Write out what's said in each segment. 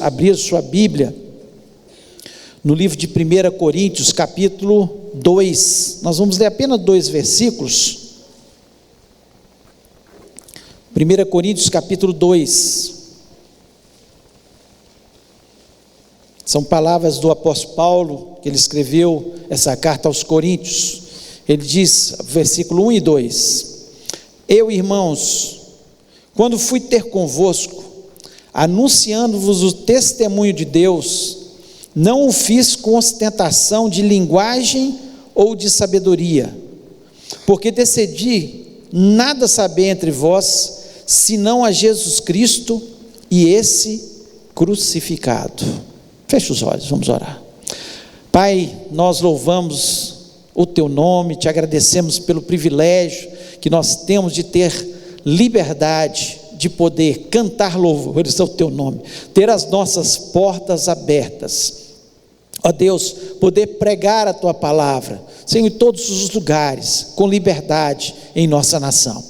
abrir sua Bíblia no livro de 1 Coríntios, capítulo 2. Nós vamos ler apenas 2 versículos. 1 Coríntios, capítulo 2. São palavras do apóstolo Paulo, que ele escreveu essa carta aos Coríntios. Ele diz, versículo 1 e 2: Eu, irmãos, quando fui ter convosco, anunciando-vos o testemunho de Deus, não o fiz com ostentação de linguagem ou de sabedoria, porque decidi nada saber entre vós, senão a Jesus Cristo e esse crucificado. Feche os olhos, vamos orar. Pai, nós louvamos o teu nome, te agradecemos pelo privilégio que nós temos de ter liberdade de poder cantar louvores ao teu nome, ter as nossas portas abertas, ó Deus, poder pregar a tua palavra, Senhor, em todos os lugares, com liberdade em nossa nação.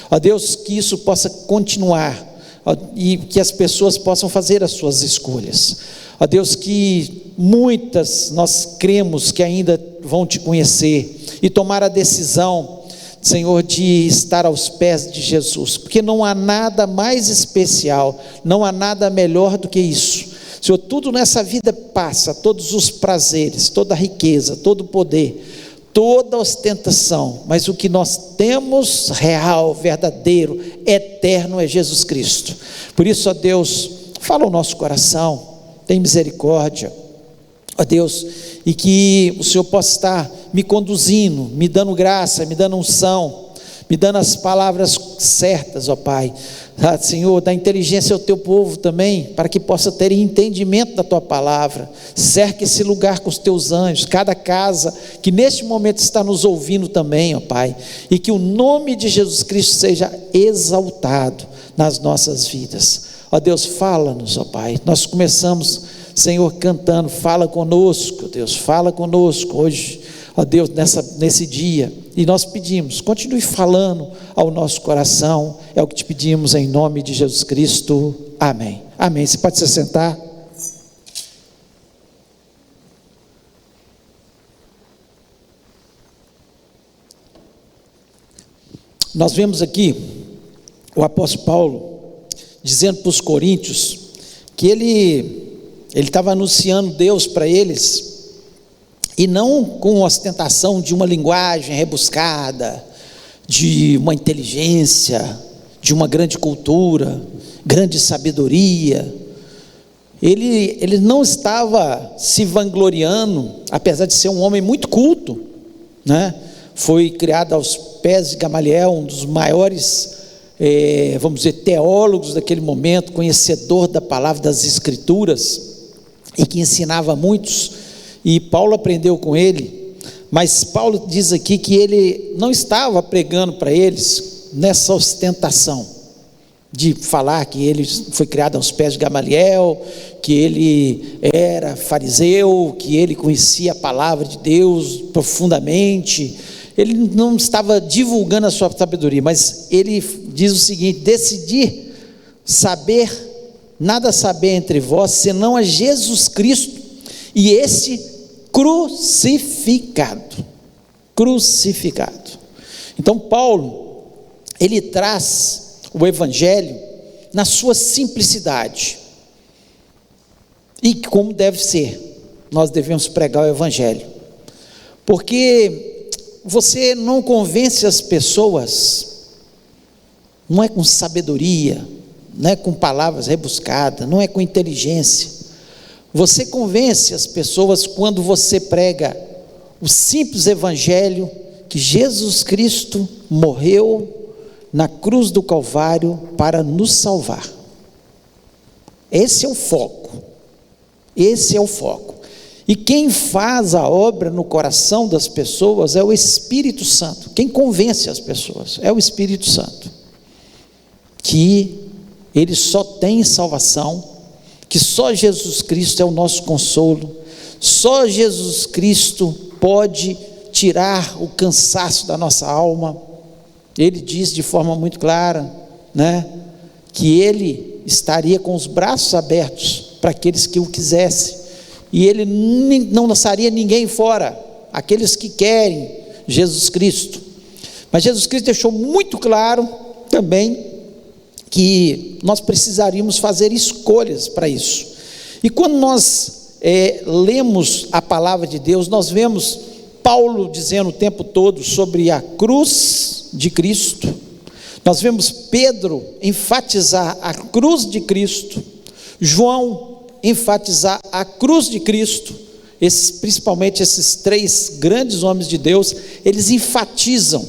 Ó Deus, que isso possa continuar, ó, e que as pessoas possam fazer as suas escolhas. Ó Deus, que muitas nós cremos que ainda vão te conhecer e tomar a decisão, Senhor, de estar aos pés de Jesus, porque não há nada mais especial, não há nada melhor do que isso. Senhor, tudo nessa vida passa, todos os prazeres, toda a riqueza, todo o poder, toda a ostentação, mas o que nós temos real, verdadeiro, eterno é Jesus Cristo. Por isso, ó Deus, fala o nosso coração, tem misericórdia, ó Deus, e que o Senhor possa estar me conduzindo, me dando graça, me dando unção, me dando as palavras certas, ó Pai. Senhor, dá inteligência ao teu povo também, para que possa ter entendimento da tua palavra. Cerca esse lugar com os teus anjos, cada casa que neste momento está nos ouvindo também, ó Pai, e que o nome de Jesus Cristo seja exaltado nas nossas vidas. Ó Deus, fala-nos, ó Pai. Nós começamos, Senhor, cantando, fala conosco, Deus, fala conosco hoje, ó Deus, nesse dia, e nós pedimos, continue falando ao nosso coração, é o que te pedimos em nome de Jesus Cristo, amém. Amém. Você pode se sentar. Nós vemos aqui o apóstolo Paulo dizendo para os coríntios que ele estava anunciando Deus para eles, e não com ostentação de uma linguagem rebuscada, de uma inteligência, de uma grande cultura, grande sabedoria. Ele não estava se vangloriando, apesar de ser um homem muito culto, né? Foi criado aos pés de Gamaliel, um dos maiores, vamos dizer, teólogos daquele momento, conhecedor da palavra das Escrituras, e que ensinava a muitos, e Paulo aprendeu com ele. Mas Paulo diz aqui que ele não estava pregando para eles nessa ostentação de falar que ele foi criado aos pés de Gamaliel, que ele era fariseu, que ele conhecia a palavra de Deus profundamente. Ele não estava divulgando a sua sabedoria, mas ele diz o seguinte: decidir nada saber entre vós, senão a Jesus Cristo e esse crucificado. Então Paulo, ele traz o evangelho na sua simplicidade, e como deve ser, nós devemos pregar o evangelho, porque você não convence as pessoas, não é com sabedoria, não é com palavras rebuscadas, não é com inteligência. Você convence as pessoas quando você prega o simples evangelho, que Jesus Cristo morreu na cruz do Calvário para nos salvar. Esse é o foco, e quem faz a obra no coração das pessoas é o Espírito Santo. Quem convence as pessoas é o Espírito Santo, que ele só tem salvação, que só Jesus Cristo é o nosso consolo, só Jesus Cristo pode tirar o cansaço da nossa alma. Ele diz de forma muito clara, né, que ele estaria com os braços abertos para aqueles que o quisessem, e ele não lançaria ninguém fora, aqueles que querem Jesus Cristo. Mas Jesus Cristo deixou muito claro também que nós precisaríamos fazer escolhas para isso. E quando nós lemos a palavra de Deus, nós vemos Paulo dizendo o tempo todo sobre a cruz de Cristo. Nós vemos Pedro enfatizar a cruz de Cristo, João enfatizar a cruz de Cristo. Principalmente esses três grandes homens de Deus, eles enfatizam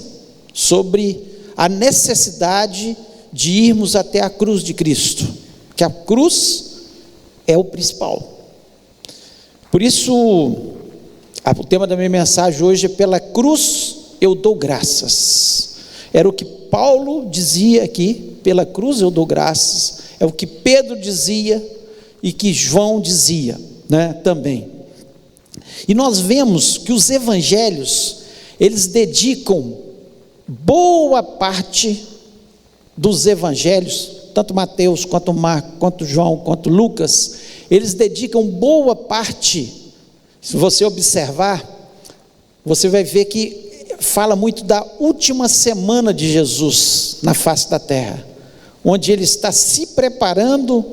sobre a necessidade de irmos até a cruz de Cristo, que a cruz é o principal. Por isso, o tema da minha mensagem hoje é: pela cruz eu dou graças. Era o que Paulo dizia aqui: pela cruz eu dou graças. É o que Pedro dizia e que João dizia, também. E nós vemos que os evangelhos, eles dedicam boa parte dos evangelhos, tanto Mateus, quanto Marcos, quanto João, quanto Lucas, eles dedicam boa parte. Se você observar, você vai ver que fala muito da última semana de Jesus na face da terra, onde ele está se preparando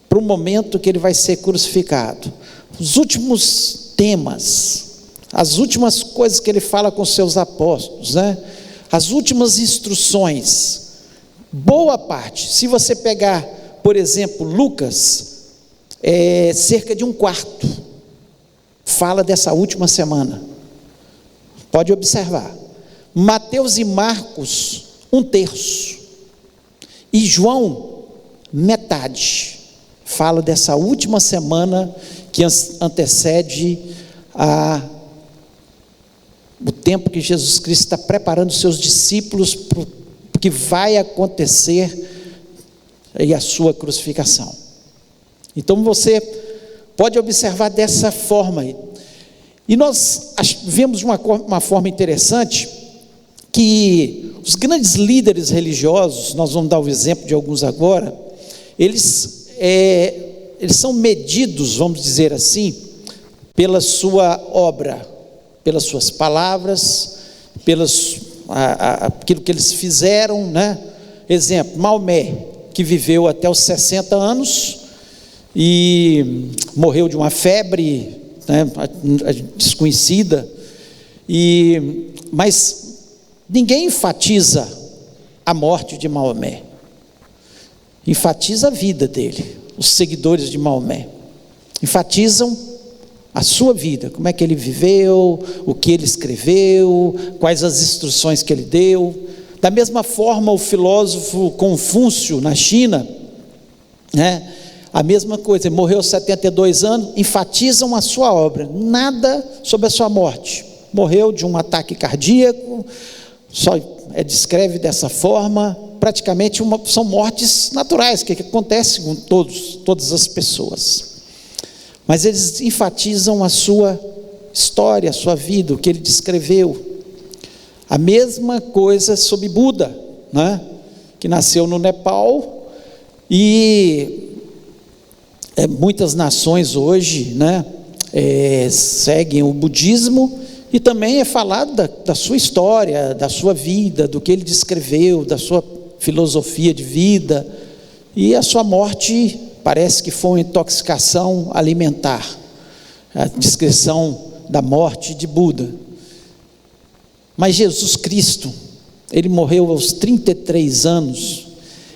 para o momento que ele vai ser crucificado. Os últimos temas, as últimas coisas que ele fala com seus apóstolos, as últimas instruções, boa parte. Se você pegar, por exemplo, Lucas, cerca de um quarto fala dessa última semana. Pode observar. Mateus e Marcos, um terço, e João, metade, fala dessa última semana que antecede o tempo que Jesus Cristo está preparando seus discípulos para o que vai acontecer e a sua crucificação. Então você pode observar dessa forma aí. E nós vemos de uma forma interessante que os grandes líderes religiosos, nós vamos dar o exemplo de alguns agora, eles são medidos, vamos dizer assim, pela sua obra, pelas suas palavras, aquilo que eles fizeram, Exemplo, Maomé, que viveu até os 60 anos e morreu de uma febre desconhecida, mas ninguém enfatiza a morte de Maomé, enfatiza a vida dele. Os seguidores de Maomé enfatizam a sua vida, como é que ele viveu, o que ele escreveu, quais as instruções que ele deu. Da mesma forma, o filósofo Confúcio, na China, a mesma coisa, ele morreu aos 72 anos, enfatizam a sua obra, nada sobre a sua morte. Morreu de um ataque cardíaco, só descreve dessa forma. Praticamente são mortes naturais, que acontecem com todas as pessoas. Mas eles enfatizam a sua história, a sua vida, o que ele descreveu. A mesma coisa sobre Buda, que nasceu no Nepal, e muitas nações hoje seguem o budismo, e também é falado da sua história, da sua vida, do que ele descreveu, da sua filosofia de vida, e a sua morte parece que foi uma intoxicação alimentar, a descrição da morte de Buda. Mas Jesus Cristo, ele morreu aos 33 anos,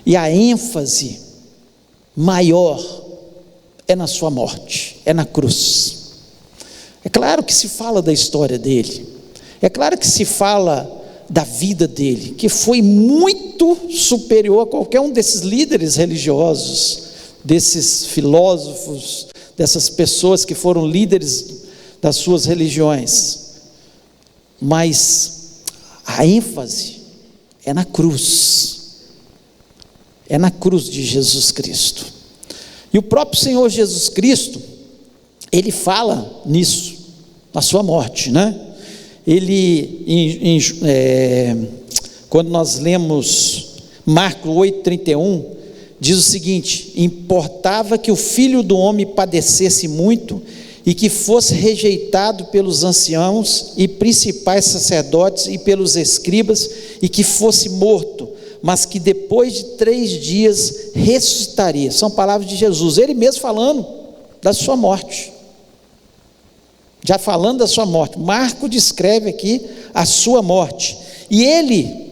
e a ênfase maior é na sua morte, é na cruz. É claro que se fala da história dele, é claro que se fala da vida dele, que foi muito superior a qualquer um desses líderes religiosos, desses filósofos, dessas pessoas que foram líderes das suas religiões. Mas a ênfase é na cruz, é na cruz de Jesus Cristo. E o próprio Senhor Jesus Cristo, ele fala nisso, na sua morte, Ele, quando nós lemos Marcos 8,31, diz o seguinte: importava que o Filho do Homem padecesse muito e que fosse rejeitado pelos anciãos e principais sacerdotes e pelos escribas, e que fosse morto, mas que depois de 3 dias ressuscitaria. São palavras de Jesus, ele mesmo falando da sua morte. Já falando da sua morte, Marcos descreve aqui a sua morte. E ele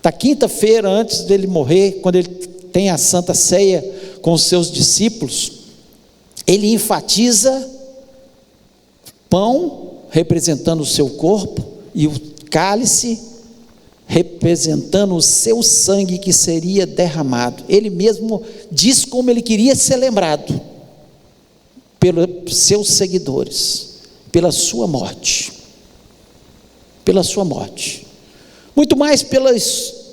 da quinta-feira antes dele morrer, quando ele tem a Santa Ceia com os seus discípulos, ele enfatiza pão representando o seu corpo e o cálice representando o seu sangue que seria derramado. Ele mesmo diz como ele queria ser lembrado pelos seus seguidores, pela sua morte, muito mais pela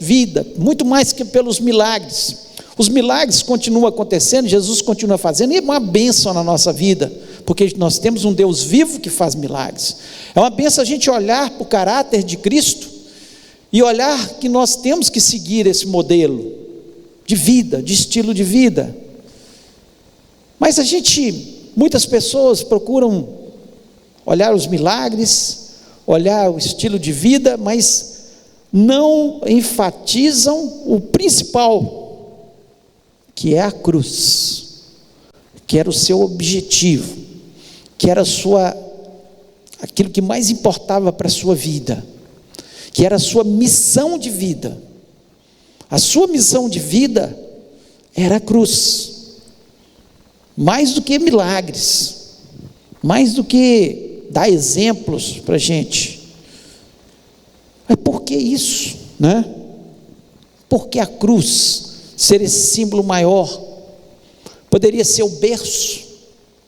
vida, muito mais que pelos milagres. Os milagres continuam acontecendo, Jesus continua fazendo, e é uma bênção na nossa vida, porque nós temos um Deus vivo que faz milagres. É uma bênção a gente olhar para o caráter de Cristo e olhar que nós temos que seguir esse modelo de vida, de estilo de vida. Mas muitas pessoas procuram olhar os milagres, olhar o estilo de vida, mas não enfatizam o principal, que é a cruz, que era o seu objetivo, que era aquilo que mais importava para a sua vida, que era a sua missão de vida. A sua missão de vida era a cruz, mais do que milagres, mais do que dar exemplos para a gente. Mas por que isso, né? Por que a cruz ser esse símbolo maior? Poderia ser o berço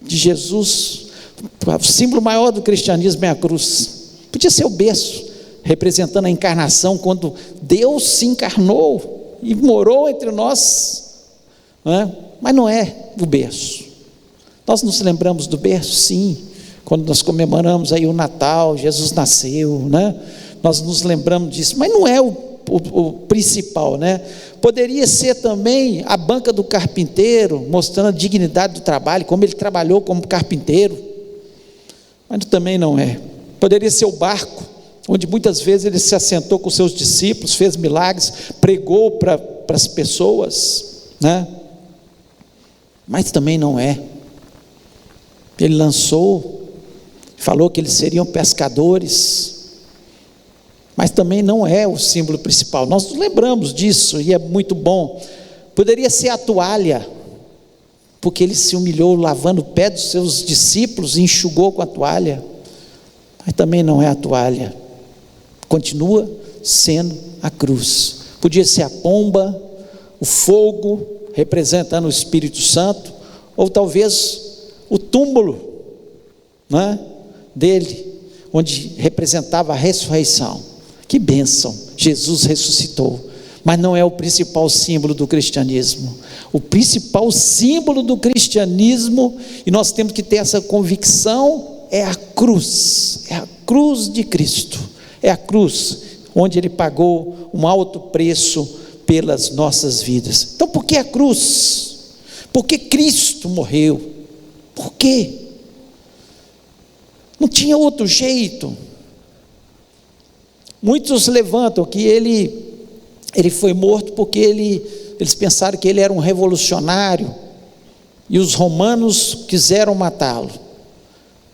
de Jesus. O símbolo maior do cristianismo é a cruz. Podia ser o berço, representando a encarnação, quando Deus se encarnou e morou entre nós, né? Mas não é o berço. Nós nos lembramos do berço, sim, quando nós comemoramos aí o Natal, Jesus nasceu, né? Nós nos lembramos disso, mas não é o principal, né? Poderia ser também a banca do carpinteiro, mostrando a dignidade do trabalho, como ele trabalhou como carpinteiro, mas também não é. Poderia ser o barco, onde muitas vezes ele se assentou com seus discípulos, fez milagres, pregou para as pessoas, né? Mas também não é. Ele falou que eles seriam pescadores, mas também não é o símbolo principal. Nós nos lembramos disso e é muito bom. Poderia ser a toalha, porque ele se humilhou lavando o pé dos seus discípulos e enxugou com a toalha, mas também não é a toalha. Continua sendo a cruz. Podia ser a pomba, o fogo representando o Espírito Santo, ou talvez o túmulo, né, dele, onde representava a ressurreição. Que bênção, Jesus ressuscitou, mas não é o principal símbolo do cristianismo. O principal símbolo do cristianismo, e nós temos que ter essa convicção, é a cruz de Cristo, é a cruz onde ele pagou um alto preço pelas nossas vidas. Então por que a cruz? Por que Cristo morreu? Por quê? Não tinha outro jeito. Muitos levantam que ele foi morto porque eles pensaram que ele era um revolucionário e os romanos quiseram matá-lo.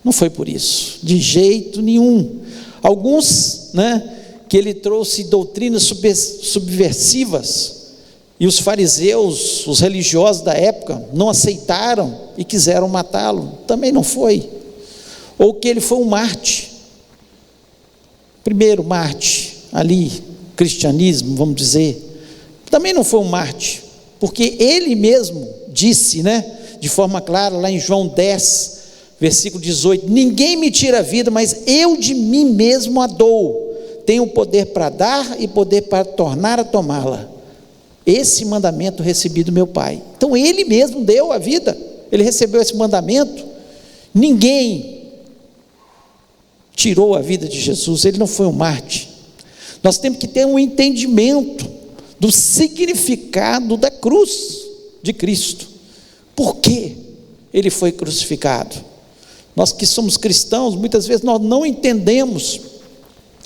Não foi por isso, de jeito nenhum. Alguns, né, que ele trouxe doutrinas subversivas, e os fariseus, os religiosos da época, não aceitaram e quiseram matá-lo. Também não foi. Ou que ele foi um Marte. Primeiro Marte, ali, cristianismo, vamos dizer. Também não foi um Marte, porque ele mesmo disse, né, de forma clara, lá em João 10, versículo 18: ninguém me tira a vida, mas eu de mim mesmo a dou. Tenho poder para dar e poder para tornar a tomá-la. Esse mandamento recebi do meu Pai. Então ele mesmo deu a vida, ele recebeu esse mandamento. Ninguém tirou a vida de Jesus, ele não foi um Marte. Nós temos que ter um entendimento do significado da cruz de Cristo. Por que ele foi crucificado? Nós que somos cristãos, muitas vezes nós não entendemos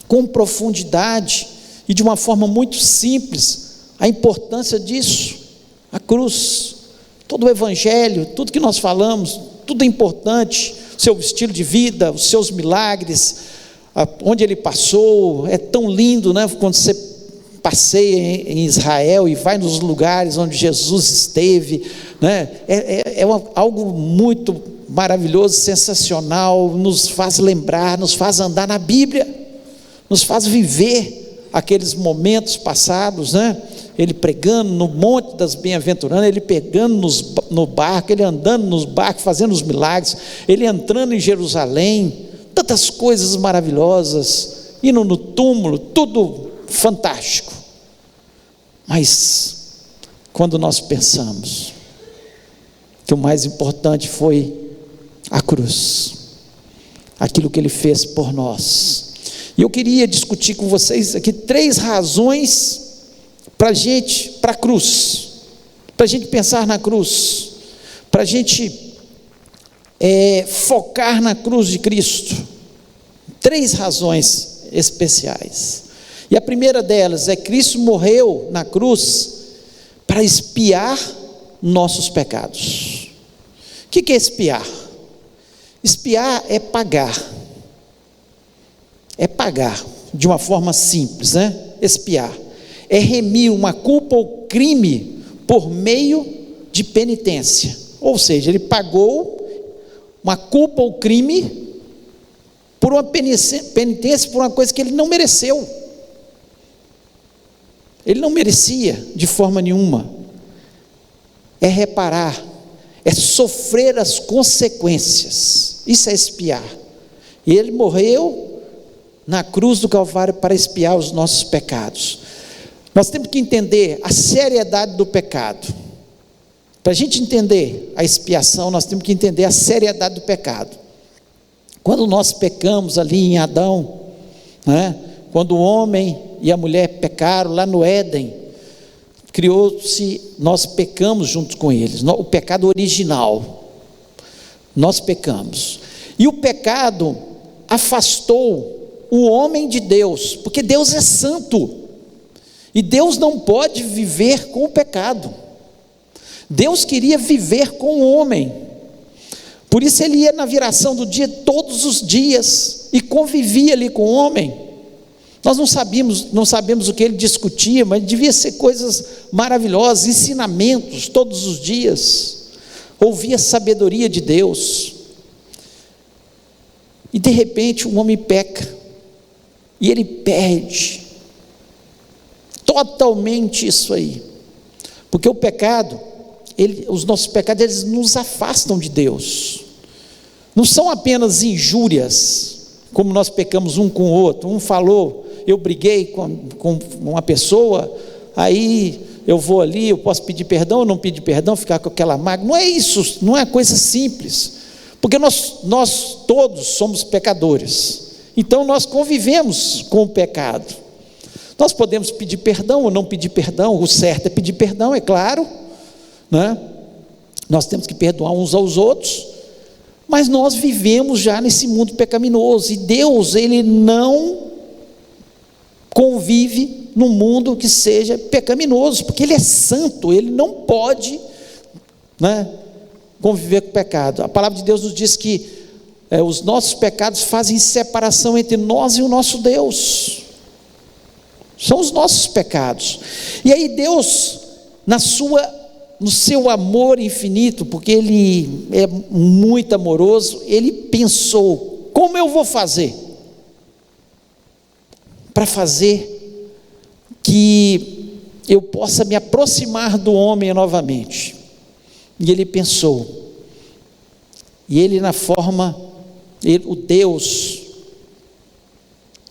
com profundidade e de uma forma muito simples a importância disso. A cruz, todo o evangelho, tudo que nós falamos, tudo é importante. O seu estilo de vida, os seus milagres, onde ele passou, é tão lindo, né? Quando você passeia em Israel e vai nos lugares onde Jesus esteve, né? Algo muito maravilhoso, sensacional, nos faz lembrar, nos faz andar na Bíblia, nos faz viver aqueles momentos passados, né? Ele pregando no Monte das Bem-aventuranças, ele pegando no barco, ele andando nos barcos, fazendo os milagres, ele entrando em Jerusalém, tantas coisas maravilosas, indo no túmulo, tudo fantástico. Mas quando nós pensamos que o mais importante foi a cruz, aquilo que ele fez por nós, e eu queria discutir com vocês aqui 3 razões para a cruz, para a gente pensar na cruz, para a gente focar na cruz de Cristo. 3 razões especiais. E a primeira delas é: Cristo morreu na cruz para expiar nossos pecados. O que é expiar? Expiar é pagar. É pagar, de uma forma simples, né? Expiar é remir uma culpa ou crime por meio de penitência. Ou seja, ele pagou uma culpa ou crime por uma penitência, por uma coisa que ele não mereceu. Ele não merecia de forma nenhuma. É reparar, é sofrer as consequências. Isso é expiar. E ele morreu na cruz do Calvário para expiar os nossos pecados. Nós temos que entender a seriedade do pecado. Para a gente entender a expiação, nós temos que entender a seriedade do pecado. Quando nós pecamos ali em Adão, né? Quando o homem e a mulher pecaram lá no Éden, nós pecamos junto com eles, o pecado original, nós pecamos, e o pecado afastou o homem de Deus, porque Deus é santo, e Deus não pode viver com o pecado. Deus queria viver com o homem, por isso ele ia na viração do dia todos os dias, e convivia ali com o homem. Nós não sabemos o que ele discutia, mas devia ser coisas maravilhosas, ensinamentos todos os dias, ouvia a sabedoria de Deus, e de repente o homem peca, e ele perde totalmente isso aí, porque o pecado, os nossos pecados, eles nos afastam de Deus. Não são apenas injúrias, como nós pecamos um com o outro. Um falou, eu briguei com uma pessoa, aí eu vou ali, eu posso pedir perdão ou não pedir perdão, ficar com aquela mágoa. Não é isso, não é coisa simples, porque nós todos somos pecadores, então nós convivemos com o pecado. Nós podemos pedir perdão ou não pedir perdão, o certo é pedir perdão, é claro, né? Nós temos que perdoar uns aos outros, mas nós vivemos já nesse mundo pecaminoso, e Deus, ele não convive num mundo que seja pecaminoso, porque ele é santo, ele não pode, né, conviver com o pecado. A palavra de Deus nos diz que os nossos pecados fazem separação entre nós e o nosso Deus. São os nossos pecados. E aí Deus, no seu amor infinito, porque ele é muito amoroso, ele pensou: como eu vou fazer para fazer que eu possa me aproximar do homem novamente? E ele pensou, e ele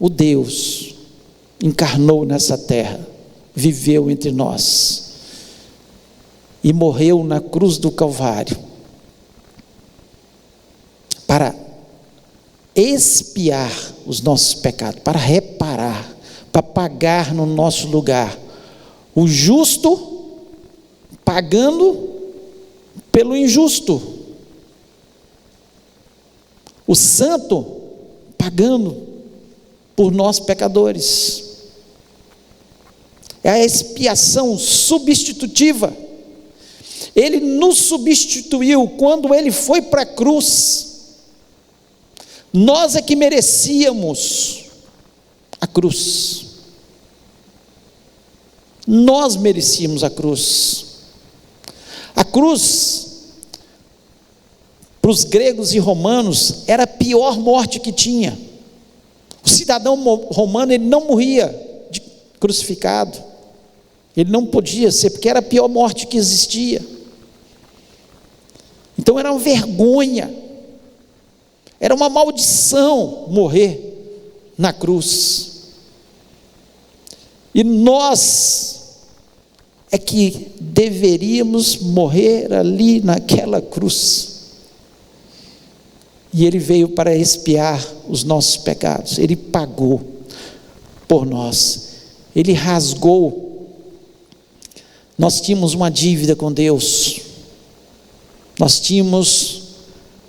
o Deus encarnou nessa terra, viveu entre nós e morreu na cruz do Calvário para expiar os nossos pecados, para reparar, para pagar no nosso lugar O justo pagando pelo injusto. O santo pagando por nós pecadores. É a expiação substitutiva. Ele nos substituiu quando ele foi para a cruz. Nós é que merecíamos a cruz. Nós merecíamos a cruz. A cruz, para os gregos e romanos, era a pior morte que tinha. O cidadão romano, ele não morria crucificado. Ele não podia ser, porque era a pior morte que existia. Então era uma vergonha, era uma maldição morrer na cruz. E nós é que deveríamos morrer ali naquela cruz. E ele veio para expiar os nossos pecados. Ele pagou por nós. Ele rasgou. Nós tínhamos uma dívida com Deus. Nós tínhamos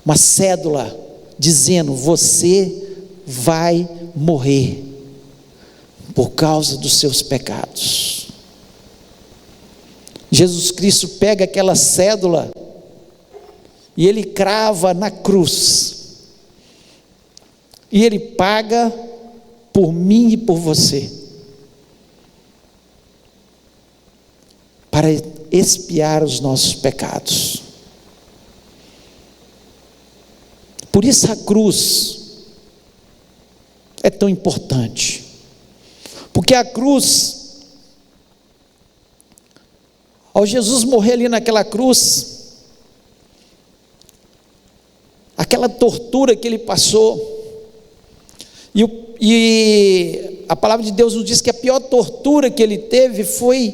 uma cédula dizendo: você vai morrer por causa dos seus pecados. Jesus Cristo pega aquela cédula e ele crava na cruz, e ele paga por mim e por você, para expiar os nossos pecados. Por isso a cruz é tão importante, porque a cruz, ao Jesus morrer ali naquela cruz, aquela tortura que ele passou, e a palavra de Deus nos diz que a pior tortura que ele teve foi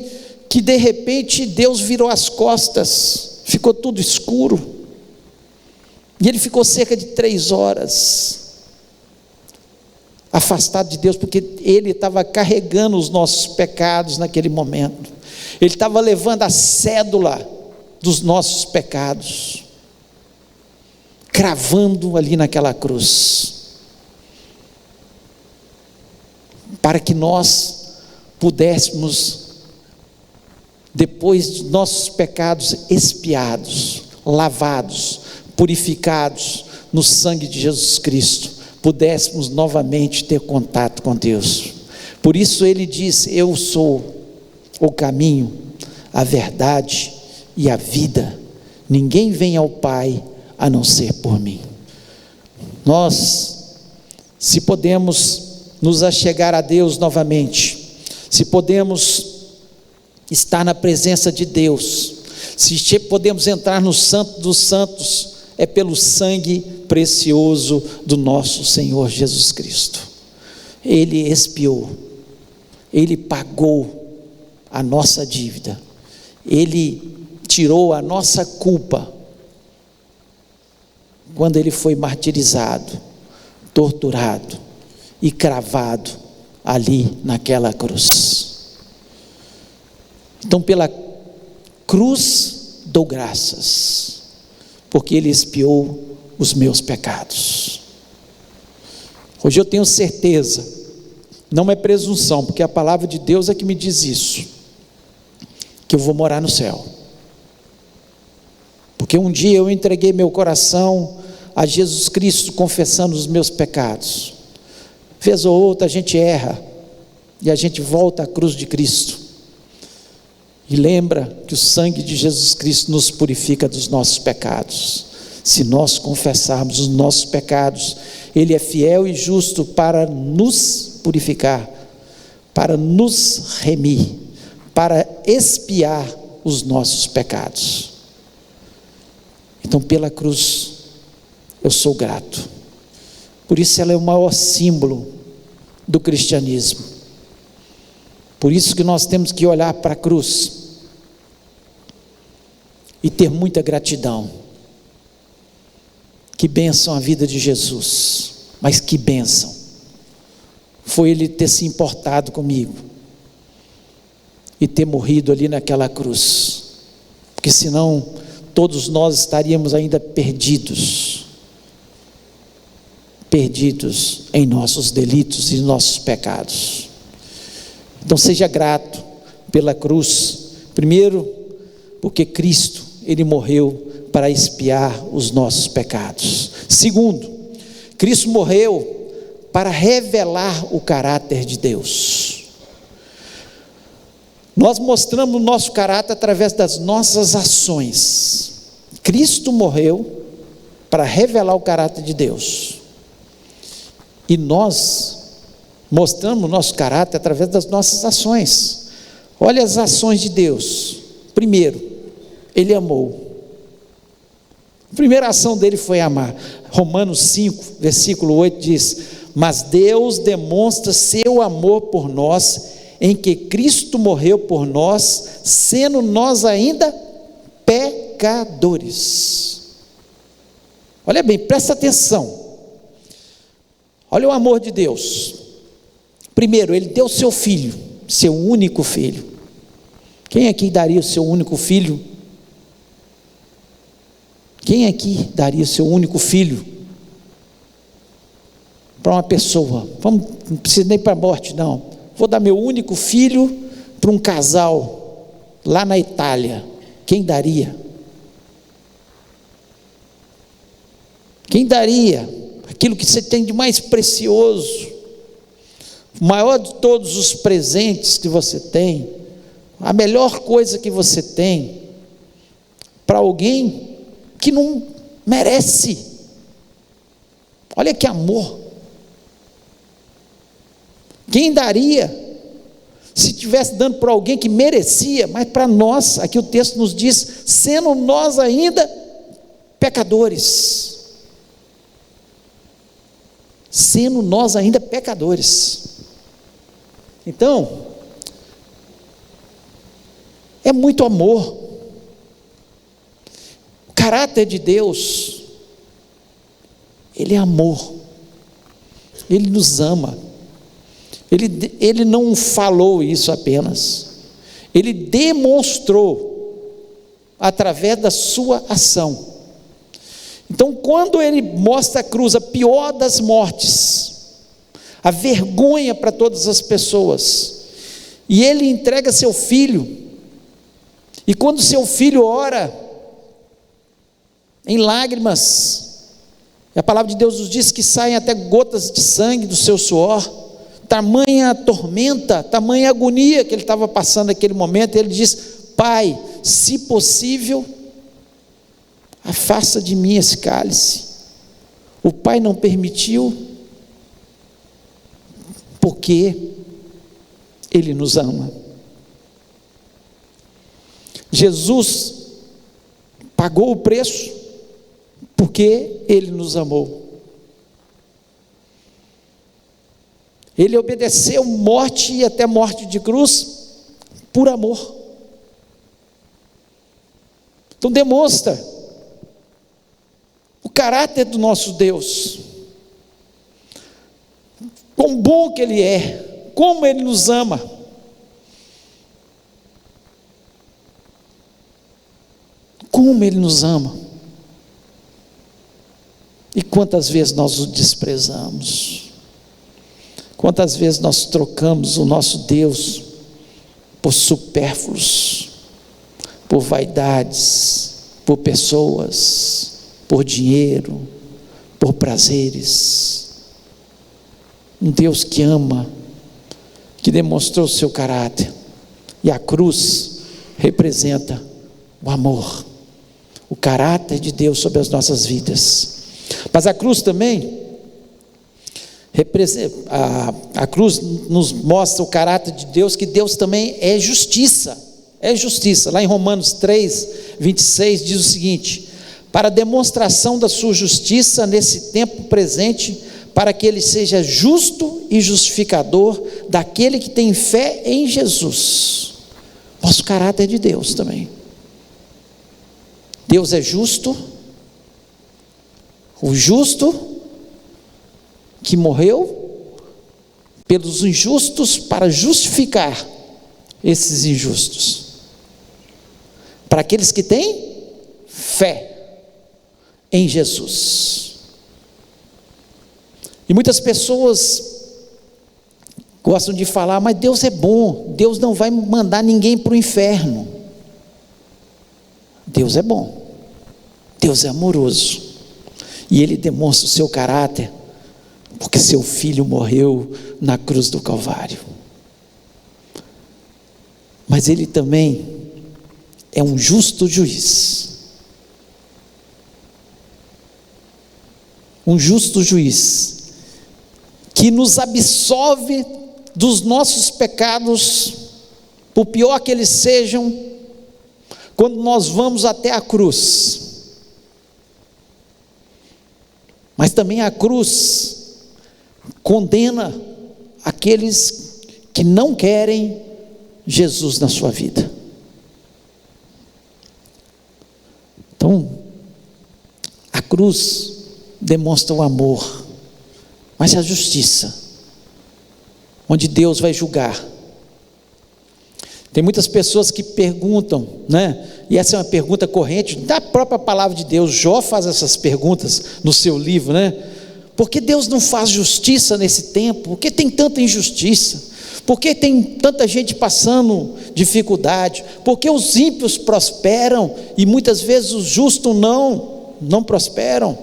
que de repente Deus virou as costas, ficou tudo escuro, e ele ficou cerca de 3 horas afastado de Deus, porque ele estava carregando os nossos pecados naquele momento. Ele estava levando a cédula dos nossos pecados, cravando ali naquela cruz, para que nós pudéssemos, depois de nossos pecados expiados, lavados, purificados no sangue de Jesus Cristo, pudéssemos novamente ter contato com Deus. Por isso ele diz: eu sou o caminho, a verdade e a vida. Ninguém vem ao Pai a não ser por mim. Nós, se podemos nos achegar a Deus novamente, se podemos estar na presença de Deus, se podemos entrar no Santo dos Santos, é pelo sangue precioso do nosso Senhor Jesus Cristo. Ele expiou, ele pagou a nossa dívida, ele tirou a nossa culpa, quando ele foi martirizado, torturado e cravado ali naquela cruz. Então, pela cruz dou graças, porque ele expiou os meus pecados. Hoje eu tenho certeza, não é presunção, porque a palavra de Deus é que me diz isso, que eu vou morar no céu, porque um dia eu entreguei meu coração a Jesus Cristo, confessando os meus pecados. Vez ou outra a gente erra, e a gente volta à cruz de Cristo, e lembra que o sangue de Jesus Cristo nos purifica dos nossos pecados. Se nós confessarmos os nossos pecados, ele é fiel e justo para nos purificar, para nos remir, para expiar os nossos pecados. Então, pela cruz eu sou grato. Por isso ela é o maior símbolo do cristianismo. Por isso que nós temos que olhar para a cruz e ter muita gratidão. Que bênção a vida de Jesus, mas que bênção foi ele ter se importado comigo e ter morrido ali naquela cruz, porque senão todos nós estaríamos ainda perdidos em nossos delitos e nossos pecados. Então seja grato pela cruz, primeiro porque Cristo, Ele morreu para expiar os nossos pecados. Segundo, Cristo morreu para revelar o caráter de Deus. Nós mostramos o nosso caráter através das nossas ações. Cristo morreu para revelar o caráter de Deus. E nós mostramos o nosso caráter através das nossas ações. Olha as ações de Deus. Primeiro, Ele amou. A primeira ação dele foi amar. Romanos 5, versículo 8 diz: mas Deus demonstra seu amor por nós, em que Cristo morreu por nós, sendo nós ainda pecadores. Olha bem, presta atenção. Olha o amor de Deus. Primeiro, Ele deu seu filho, seu único filho. Quem aqui daria o seu único filho? Quem aqui daria o seu único filho para uma pessoa? Não precisa nem para a morte, não. Vou dar meu único filho para um casal lá na Itália. Quem daria? Quem daria aquilo que você tem de mais precioso, o maior de todos os presentes que você tem, a melhor coisa que você tem, para alguém que não merece? Olha que amor. Quem daria se estivesse dando para alguém que merecia? Mas para nós, aqui o texto nos diz, sendo nós ainda pecadores. Sendo nós ainda pecadores. Então, é muito amor. O caráter de Deus, Ele é amor. Ele nos ama. Ele não falou isso apenas, Ele demonstrou através da sua ação. Então, quando Ele mostra a cruz, a pior das mortes, a vergonha para todas as pessoas, e Ele entrega seu filho, e quando seu filho ora em lágrimas, a palavra de Deus nos diz que saem até gotas de sangue do seu suor, tamanha tormenta, tamanha agonia que ele estava passando naquele momento. Ele diz: Pai, se possível, afasta de mim esse cálice. O Pai não permitiu, porque Ele nos ama. Jesus pagou o preço, porque Ele nos amou. Ele obedeceu morte e até morte de cruz por amor. Então demonstra o caráter do nosso Deus, quão bom que Ele é, como Ele nos ama. Como Ele nos ama. E quantas vezes nós o desprezamos. Quantas vezes nós trocamos o nosso Deus por supérfluos, por vaidades, por pessoas, por dinheiro, por prazeres. Um Deus que ama, que demonstrou o seu caráter, e a cruz representa o amor, o caráter de Deus sobre as nossas vidas. Mas a cruz também, a cruz nos mostra o caráter de Deus, que Deus também é justiça. É justiça. Lá em Romanos 3, 26 diz o seguinte: para demonstração da sua justiça nesse tempo presente, para que Ele seja justo e justificador daquele que tem fé em Jesus. Nosso caráter de Deus também. Deus é justo, o justo que morreu pelos injustos para justificar esses injustos? Para aqueles que têm fé em Jesus. E muitas pessoas gostam de falar, mas Deus é bom, Deus não vai mandar ninguém para o inferno. Deus é bom, Deus é amoroso, e Ele demonstra o seu caráter, porque seu Filho morreu na cruz do Calvário. Mas Ele também é um justo juiz, um justo juiz, que nos absolve dos nossos pecados, por pior que eles sejam, quando nós vamos até a cruz. Mas também a cruz condena aqueles que não querem Jesus na sua vida. Então, a cruz demonstra o amor, mas a justiça, onde Deus vai julgar. Tem muitas pessoas que perguntam, né? E essa é uma pergunta corrente da própria palavra de Deus. Jó faz essas perguntas no seu livro, né? Por que Deus não faz justiça nesse tempo? Por que tem tanta injustiça? Por que tem tanta gente passando dificuldade? Por que os ímpios prosperam e muitas vezes os justos não prosperam?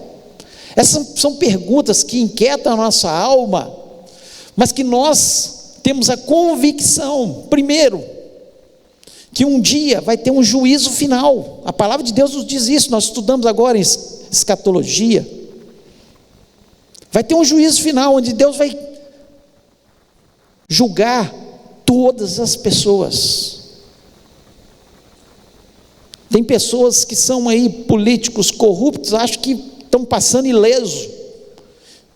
Essas são perguntas que inquietam a nossa alma, mas que nós temos a convicção, primeiro, que um dia vai ter um juízo final. A palavra de Deus nos diz isso, nós estudamos agora em escatologia. Vai ter um juízo final, onde Deus vai julgar todas as pessoas. Tem pessoas que são aí políticos corruptos, acham que estão passando ileso,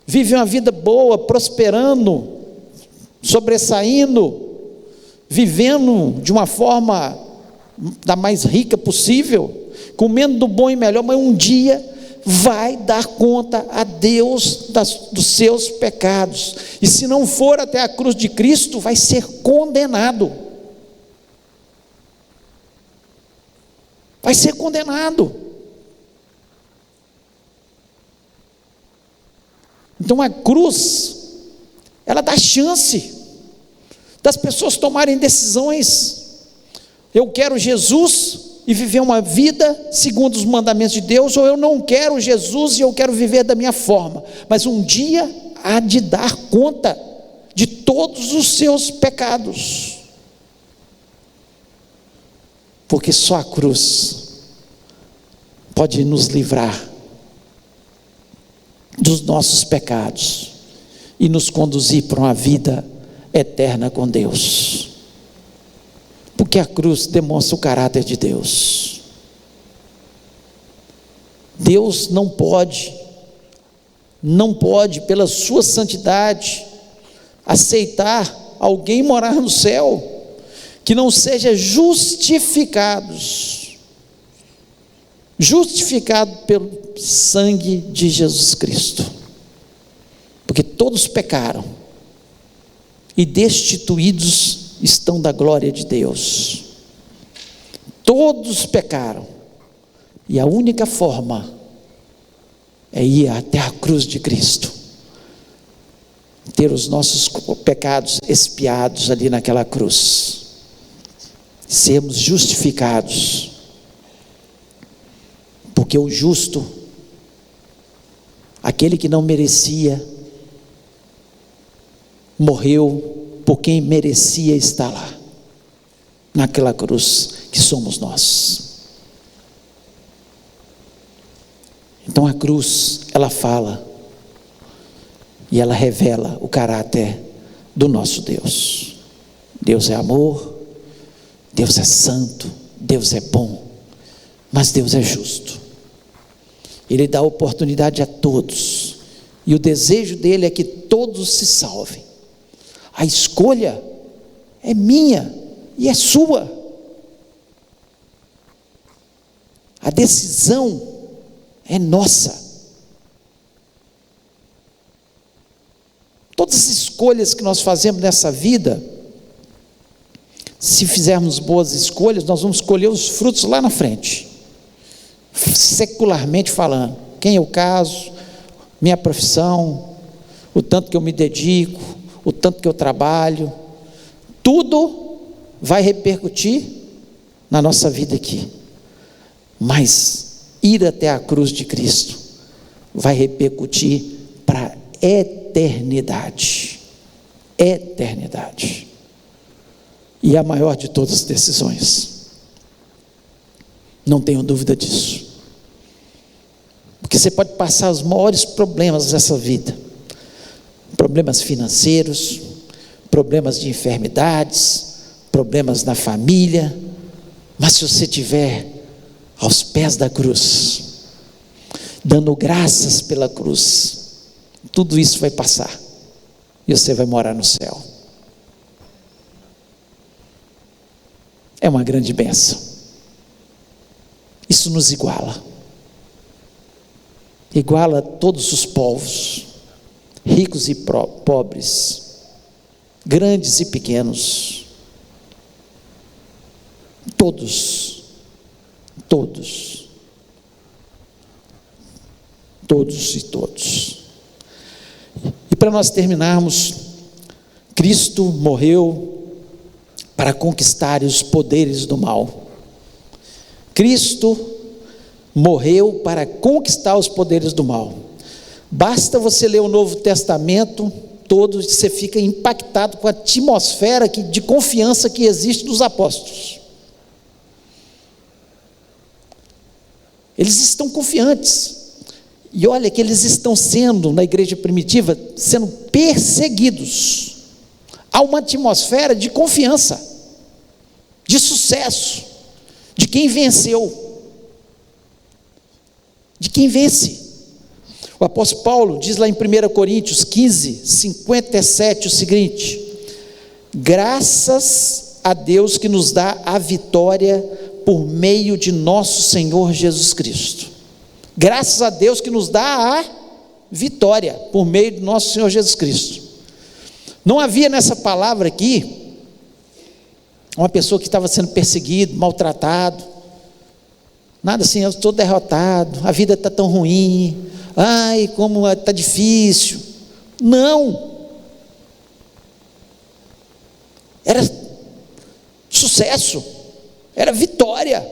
vivem uma vida boa, prosperando, sobressaindo, vivendo de uma forma da mais rica possível, comendo do bom e melhor, mas um dia vai dar conta a Deus dos seus pecados, e se não for até a cruz de Cristo, vai ser condenado. Vai ser condenado. Então a cruz, ela dá chance das pessoas tomarem decisões. Eu quero Jesus e viver uma vida segundo os mandamentos de Deus, ou eu não quero Jesus e eu quero viver da minha forma. Mas um dia há de dar conta de todos os seus pecados, porque só a cruz pode nos livrar dos nossos pecados e nos conduzir para uma vida eterna com Deus, porque a cruz demonstra o caráter de Deus. Deus não pode, pela sua santidade, aceitar alguém morar no céu que não seja justificado pelo sangue de Jesus Cristo, porque todos pecaram e destituídos estão da glória de Deus. Todos pecaram, e a única forma é ir até a cruz de Cristo, ter os nossos pecados expiados ali naquela cruz, sermos justificados, porque o justo, aquele que não merecia, morreu por quem merecia estar lá, naquela cruz, que somos nós. Então a cruz, ela fala, e ela revela o caráter do nosso Deus. Deus é amor, Deus é santo, Deus é bom, mas Deus é justo. Ele dá oportunidade a todos, e o desejo dele é que todos se salvem. A escolha é minha e é sua. A decisão é nossa. Todas as escolhas que nós fazemos nessa vida Se fizermos boas escolhas, nós vamos colher os frutos lá na frente, secularmente falando. Quem eu caso, minha profissão, o tanto que eu me dedico, o tanto que eu trabalho, tudo vai repercutir na nossa vida aqui. Mas ir até a cruz de Cristo vai repercutir para a eternidade. Eternidade. E a maior de todas as decisões. Não tenho dúvida disso. Porque você pode passar os maiores problemas dessa vida. Problemas financeiros, problemas de enfermidades, problemas na família. Mas se você estiver aos pés da cruz, dando graças pela cruz, tudo isso vai passar. E você vai morar no céu. É uma grande bênção. Isso nos iguala. Iguala todos os povos, ricos e pobres, grandes e pequenos. Todos e todos. E para nós terminarmos, Cristo morreu para conquistar os poderes do mal. Cristo morreu para conquistar os poderes do mal. Basta você ler o Novo Testamento todo, você fica impactado com a atmosfera de confiança que existe dos apóstolos. Eles estão confiantes. E olha que eles estão sendo, na igreja primitiva, sendo perseguidos. Há uma atmosfera de confiança, de sucesso, de quem venceu, de quem vence. O apóstolo Paulo diz lá em 1 Coríntios 15, 57 o seguinte: graças a Deus que nos dá a vitória por meio de nosso Senhor Jesus Cristo. Graças a Deus que nos dá a vitória por meio de nosso Senhor Jesus Cristo. Não havia nessa palavra aqui uma pessoa que estava sendo perseguido, maltratado, nada assim, eu estou derrotado, a vida está tão ruim, ai, como está difícil. Não, era sucesso, era vitória.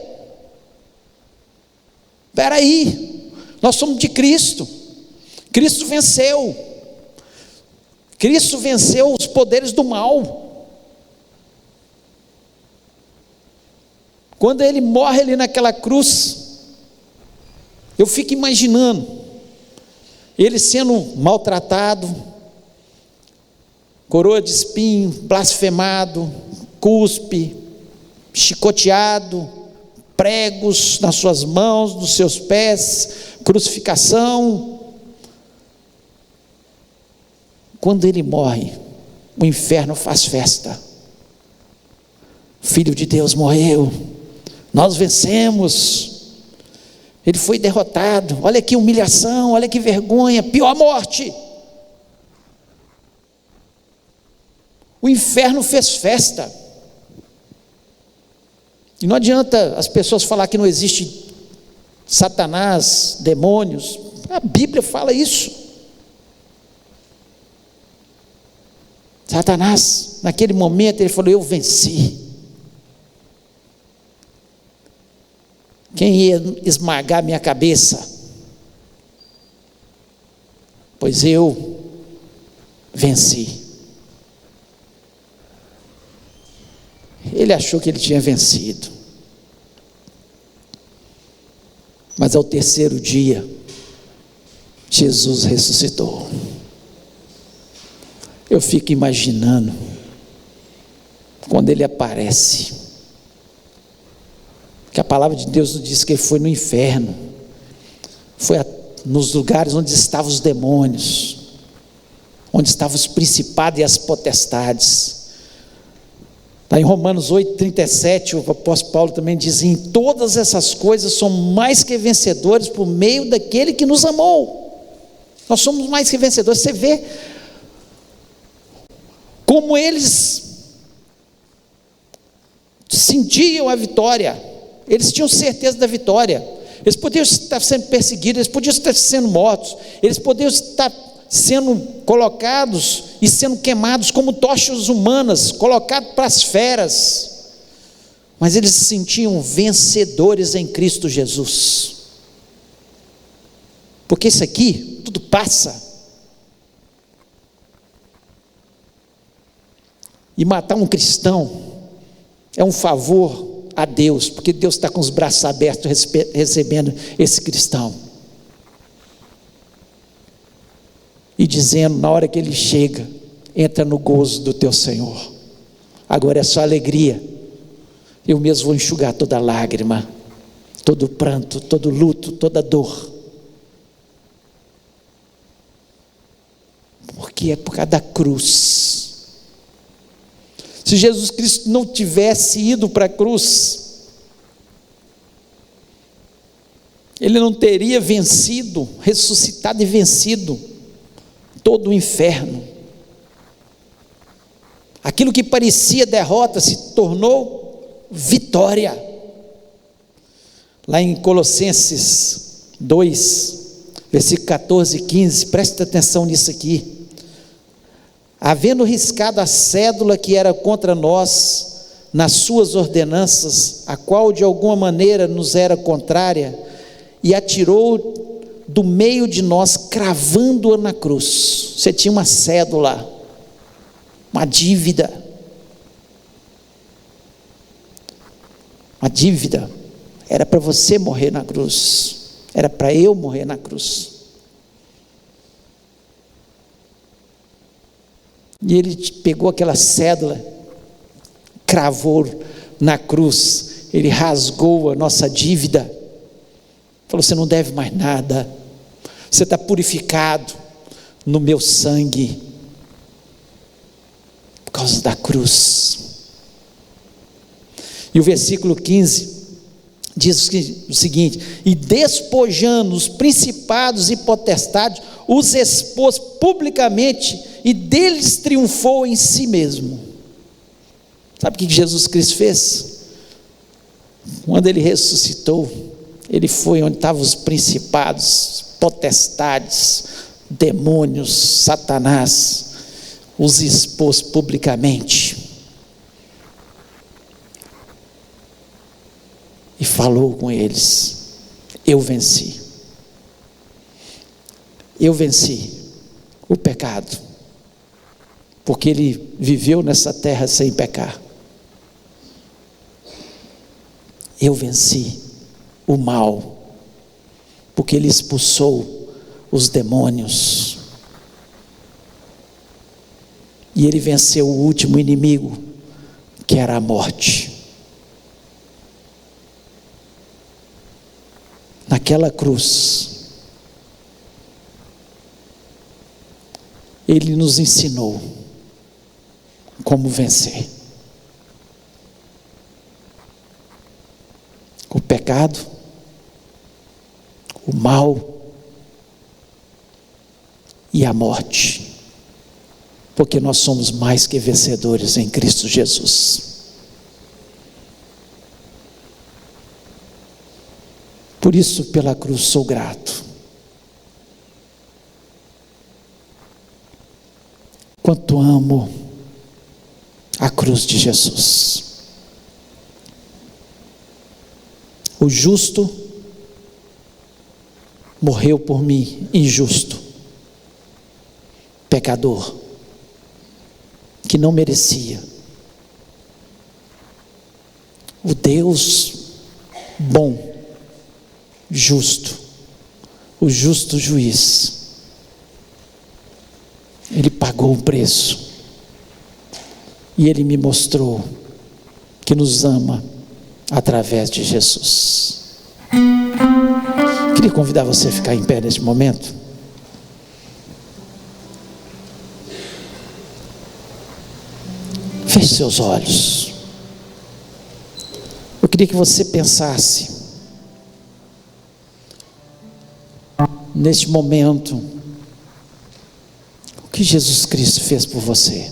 Espera aí, nós somos de Cristo. Cristo venceu. Cristo venceu os poderes do mal. Quando ele morre ali naquela cruz, eu fico imaginando ele sendo maltratado, coroa de espinho, blasfemado, cuspe, chicoteado, pregos nas suas mãos, nos seus pés, crucificação. Quando ele morre, o inferno faz festa. O Filho de Deus morreu, nós vencemos, ele foi derrotado, olha que humilhação, olha que vergonha, pior morte. O inferno fez festa. E não adianta as pessoas falar que não existe Satanás, demônios. A Bíblia fala isso. Satanás, naquele momento, ele falou: eu venci. Quem ia esmagar minha cabeça? Pois eu venci. Ele achou que ele tinha vencido. Mas ao terceiro dia, Jesus ressuscitou. Eu fico imaginando, quando ele aparece, que a palavra de Deus nos diz que ele foi no inferno, foi nos lugares onde estavam os demônios, onde estavam os principados e as potestades. Lá em Romanos 8,37, o apóstolo Paulo também diz: em todas essas coisas somos mais que vencedores por meio daquele que nos amou. Nós somos mais que vencedores. Você vê como eles sentiam a vitória, eles tinham certeza da vitória. Eles podiam estar sendo perseguidos, eles podiam estar sendo mortos, eles podiam estar sendo colocados e sendo queimados como tochas humanas, colocados para as feras, mas eles se sentiam vencedores em Cristo Jesus, porque isso aqui tudo passa, e matar um cristão é um favor a Deus, porque Deus está com os braços abertos recebendo esse cristão e dizendo, na hora que ele chega, entra no gozo do teu Senhor, agora é só alegria, eu mesmo vou enxugar toda lágrima, todo pranto, todo luto, toda dor, porque é por causa da cruz. Se Jesus Cristo não tivesse ido para a cruz, Ele não teria vencido, ressuscitado e vencido todo o inferno. Aquilo que parecia derrota se tornou vitória. Lá em Colossenses 2, versículo 14 e 15, presta atenção nisso aqui. Havendo riscado a cédula que era contra nós, nas suas ordenanças, a qual de alguma maneira nos era contrária, e atirou do meio de nós, cravando-a na cruz. Você tinha uma cédula, uma dívida, era para você morrer na cruz, era para eu morrer na cruz. E ele pegou aquela cédula, cravou na cruz, ele rasgou a nossa dívida, falou: você não deve mais nada, você está purificado no meu sangue, por causa da cruz. E o versículo 15 diz o seguinte: e despojando os principados e potestades, os expôs publicamente, e deles triunfou em si mesmo. Sabe o que Jesus Cristo fez? Quando ele ressuscitou, ele foi onde estavam os principados, potestades, demônios, Satanás, os expôs publicamente, e falou com eles: eu venci o pecado, porque ele viveu nessa terra sem pecar. Eu venci o mal, porque ele expulsou os demônios, e ele venceu o último inimigo, que era a morte. Naquela cruz, ele nos ensinou como vencer o pecado, o mal e a morte, porque nós somos mais que vencedores em Cristo Jesus. Por isso, pela cruz sou grato. Quanto amo a cruz de Jesus. O justo morreu por mim, injusto, pecador, que não merecia. O Deus bom, justo, o justo juiz, ele pagou o preço, e ele me mostrou que nos ama através de Jesus. Queria convidar você a ficar em pé neste momento. Feche seus olhos. Eu queria que você pensasse neste momento o que Jesus Cristo fez por você.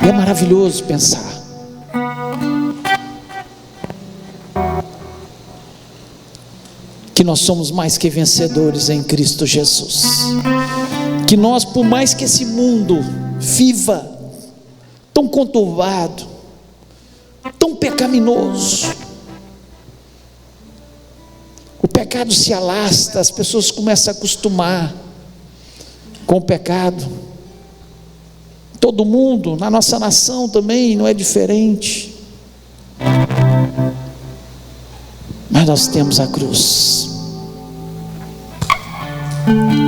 E a maravilhoso pensar que nós somos mais que vencedores em Cristo Jesus. Que nós, por mais que esse mundo viva tão conturbado, tão pecaminoso, o pecado se alastra, as pessoas começam a acostumar com o pecado. Todo mundo, na nossa nação também não é diferente. Mas nós temos a cruz,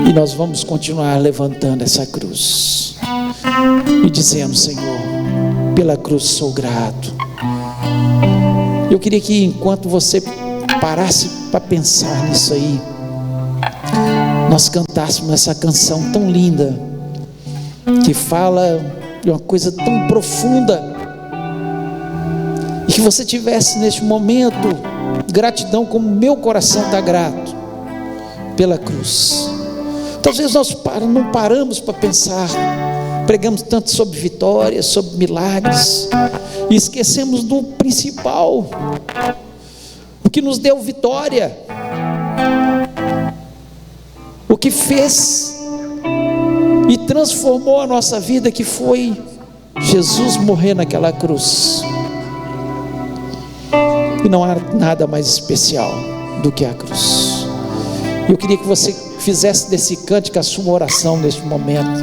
e nós vamos continuar levantando essa cruz e dizendo: Senhor, pela cruz sou grato. Eu queria que, enquanto você parasse para pensar nisso aí, nós cantássemos essa canção tão linda, que fala de uma coisa tão profunda, e que você tivesse neste momento gratidão, como meu coração está grato pela cruz. Talvez nós não paramos para pensar, pregamos tanto sobre vitórias, sobre milagres, e esquecemos do principal, o que nos deu vitória, o que fez e transformou a nossa vida, que foi Jesus morrer naquela cruz. E não há nada mais especial do que a cruz. Eu queria que você fizesse desse cântico a sua oração neste momento,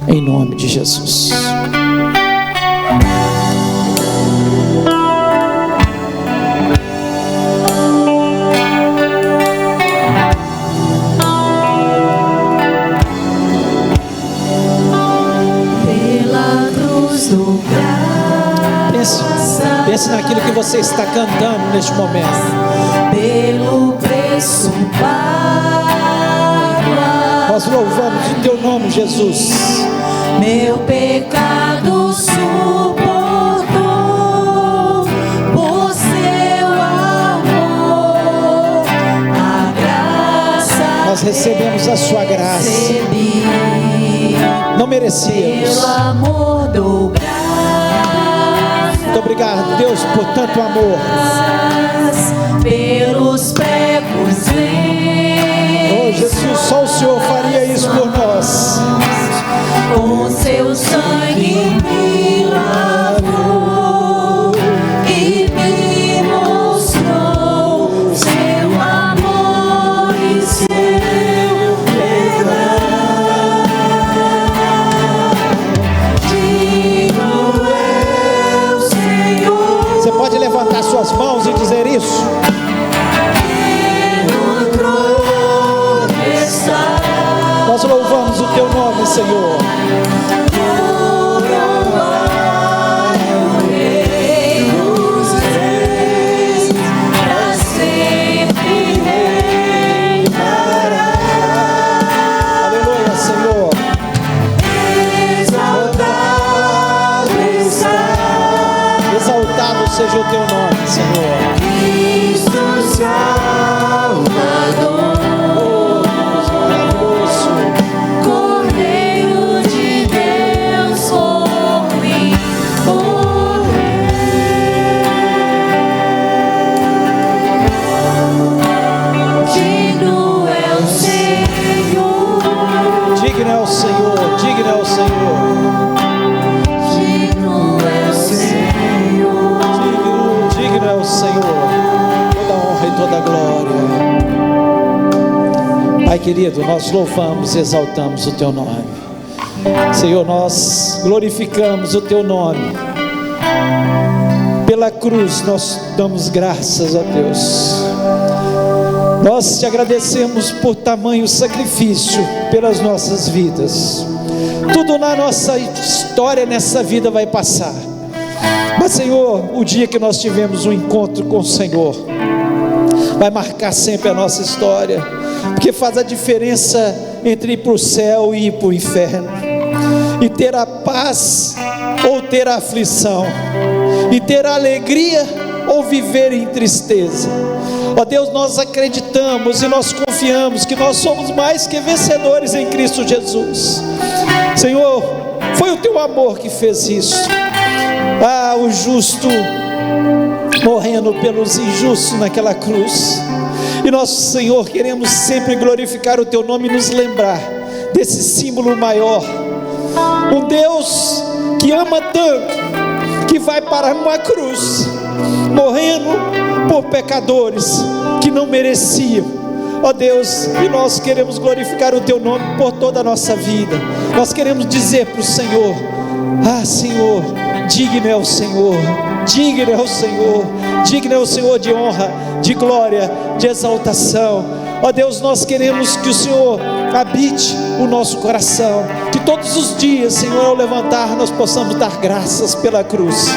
em nome de Jesus. Pela cruz do Pense naquilo que você está cantando neste momento. Pelo preço pago, Nós louvamos o teu nome, Jesus. meu pecado suportou por seu amor. A graça Nós recebemos a sua graça. recebi, Não merecíamos. pelo amor do graça. Muito obrigado, Deus, por tanto amor. Pelos pregos Oh Jesus, só o Senhor faria isso por nós. com seu sangue me lavou e me mostrou seu amor e seu perdão. Digno é o Senhor. Você pode levantar suas mãos e dizer isso? Nós louvamos o teu nome, Senhor. Aleluia, Senhor. Exaltado seja o teu nome, Senhor. Cristo Salvador, Cordeiro de Deus, por mim morreu. Digno é o Senhor, Digno é o Senhor, digno é o Senhor. digno é o Senhor. Digno é o Senhor. Toda honra e toda glória. Pai querido, nós louvamos e exaltamos o teu nome. Senhor, nós glorificamos o teu nome. Pela cruz nós damos graças a Deus. Nós te agradecemos por tamanho sacrifício pelas nossas vidas. Tudo na nossa história nessa vida vai passar, mas Senhor, o dia que nós tivemos um encontro com o Senhor vai marcar sempre a nossa história, porque faz a diferença entre ir para o céu e ir para o inferno, e ter a paz ou ter a aflição, e ter a alegria ou viver em tristeza. Ó Deus, nós acreditamos e nós confiamos que nós somos mais que vencedores em Cristo Jesus. Senhor, Foi o teu amor que fez isso. O justo morrendo pelos injustos naquela cruz. E nós, Senhor, queremos sempre glorificar o teu nome e nos lembrar desse símbolo maior. Um Deus que ama tanto, que vai para uma cruz, morrendo por pecadores que não mereciam. Ó Deus, e nós queremos glorificar o teu nome por toda a nossa vida. Nós queremos dizer para o Senhor: Senhor, digno é o Senhor, digno é o Senhor, digno é o Senhor de honra, de glória, de exaltação. Ó Deus, nós queremos que o Senhor habite o nosso coração, que todos os dias, Senhor, ao levantar, nós possamos dar graças pela cruz.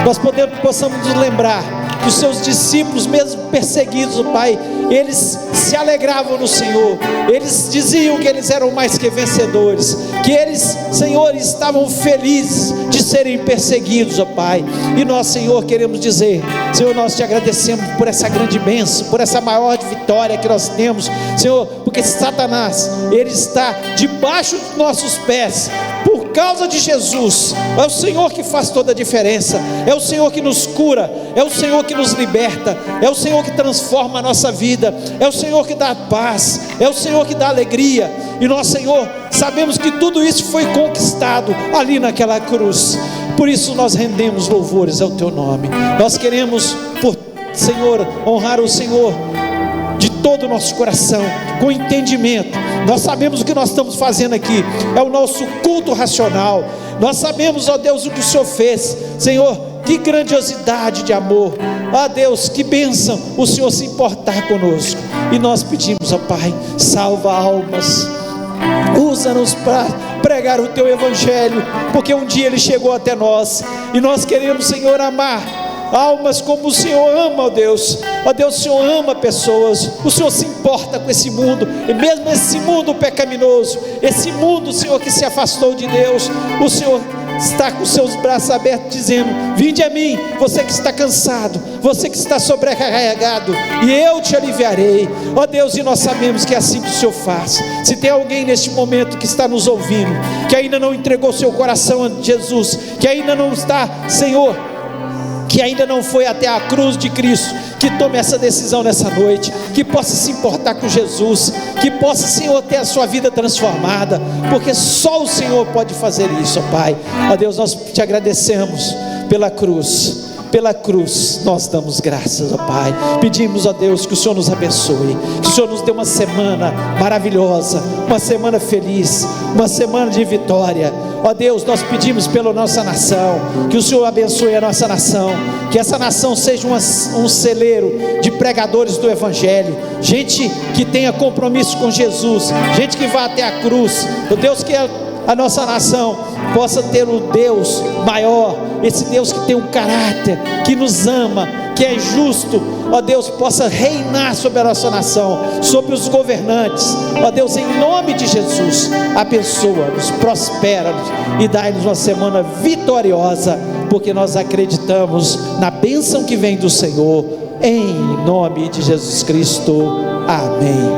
Nós possamos nos lembrar que os seus discípulos, mesmo perseguidos, Pai, eles se alegravam no Senhor. Eles diziam que eles eram mais que vencedores, que eles, Senhor, estavam felizes de serem perseguidos, ó Pai. E nós, Senhor, queremos dizer: Senhor, nós te agradecemos por essa grande bênção, por essa maior vitória que nós temos, Senhor, porque Satanás, ele está debaixo dos nossos pés. Por causa de Jesus, é o Senhor que faz toda a diferença, é o Senhor que nos cura, é o Senhor que nos liberta, é o Senhor que transforma a nossa vida, é o Senhor que dá paz, é o Senhor que dá alegria. E nós, Senhor, sabemos que tudo isso foi conquistado ali naquela cruz. Por isso nós rendemos louvores ao teu nome. Nós queremos, Senhor, honrar o Senhor de todo o nosso coração, com entendimento. Nós sabemos o que nós estamos fazendo aqui é o nosso culto racional. Nós sabemos, ó Deus, o que o Senhor fez. Senhor, que grandiosidade de amor. Ó Deus, que bênção o Senhor se importar conosco. E nós pedimos, ó Pai, salva almas, usa-nos para pregar o teu evangelho, porque um dia ele chegou até nós, e nós queremos, Senhor, amar almas como o Senhor ama, ó Deus. Ó Deus, o Senhor ama pessoas, o Senhor se importa com esse mundo, e mesmo esse mundo pecaminoso, esse mundo, Senhor, que se afastou de Deus, o Senhor está com seus braços abertos dizendo: vinde a mim, você que está cansado, você que está sobrecarregado, e eu te aliviarei. Ó Deus, e nós sabemos que é assim que o Senhor faz. Se tem alguém neste momento que está nos ouvindo, que ainda não entregou seu coração a Jesus, que ainda não está, Senhor, que ainda não foi até a cruz de Cristo, que tome essa decisão nessa noite, que possa se importar com Jesus, que possa, Senhor, ter a sua vida transformada, porque só o Senhor pode fazer isso, ó Pai. Ó Deus, nós te agradecemos pela cruz. Pela cruz nós damos graças, ó Pai. Pedimos, ó Deus, que o Senhor nos abençoe, que o Senhor nos dê uma semana maravilhosa, uma semana feliz, uma semana de vitória. Ó Deus, nós pedimos pela nossa nação, que o Senhor abençoe a nossa nação, que essa nação seja um celeiro de pregadores do Evangelho, gente que tenha compromisso com Jesus, gente que vá até a cruz. Ó Deus, que a nossa nação possa ter o Deus maior, esse Deus que tem um caráter, que nos ama, que é justo. Ó Deus, possa reinar sobre a nossa nação, sobre os governantes. Ó Deus, em nome de Jesus, abençoa-nos, prospera-nos e dai-nos uma semana vitoriosa, porque nós acreditamos na bênção que vem do Senhor, em nome de Jesus Cristo, amém.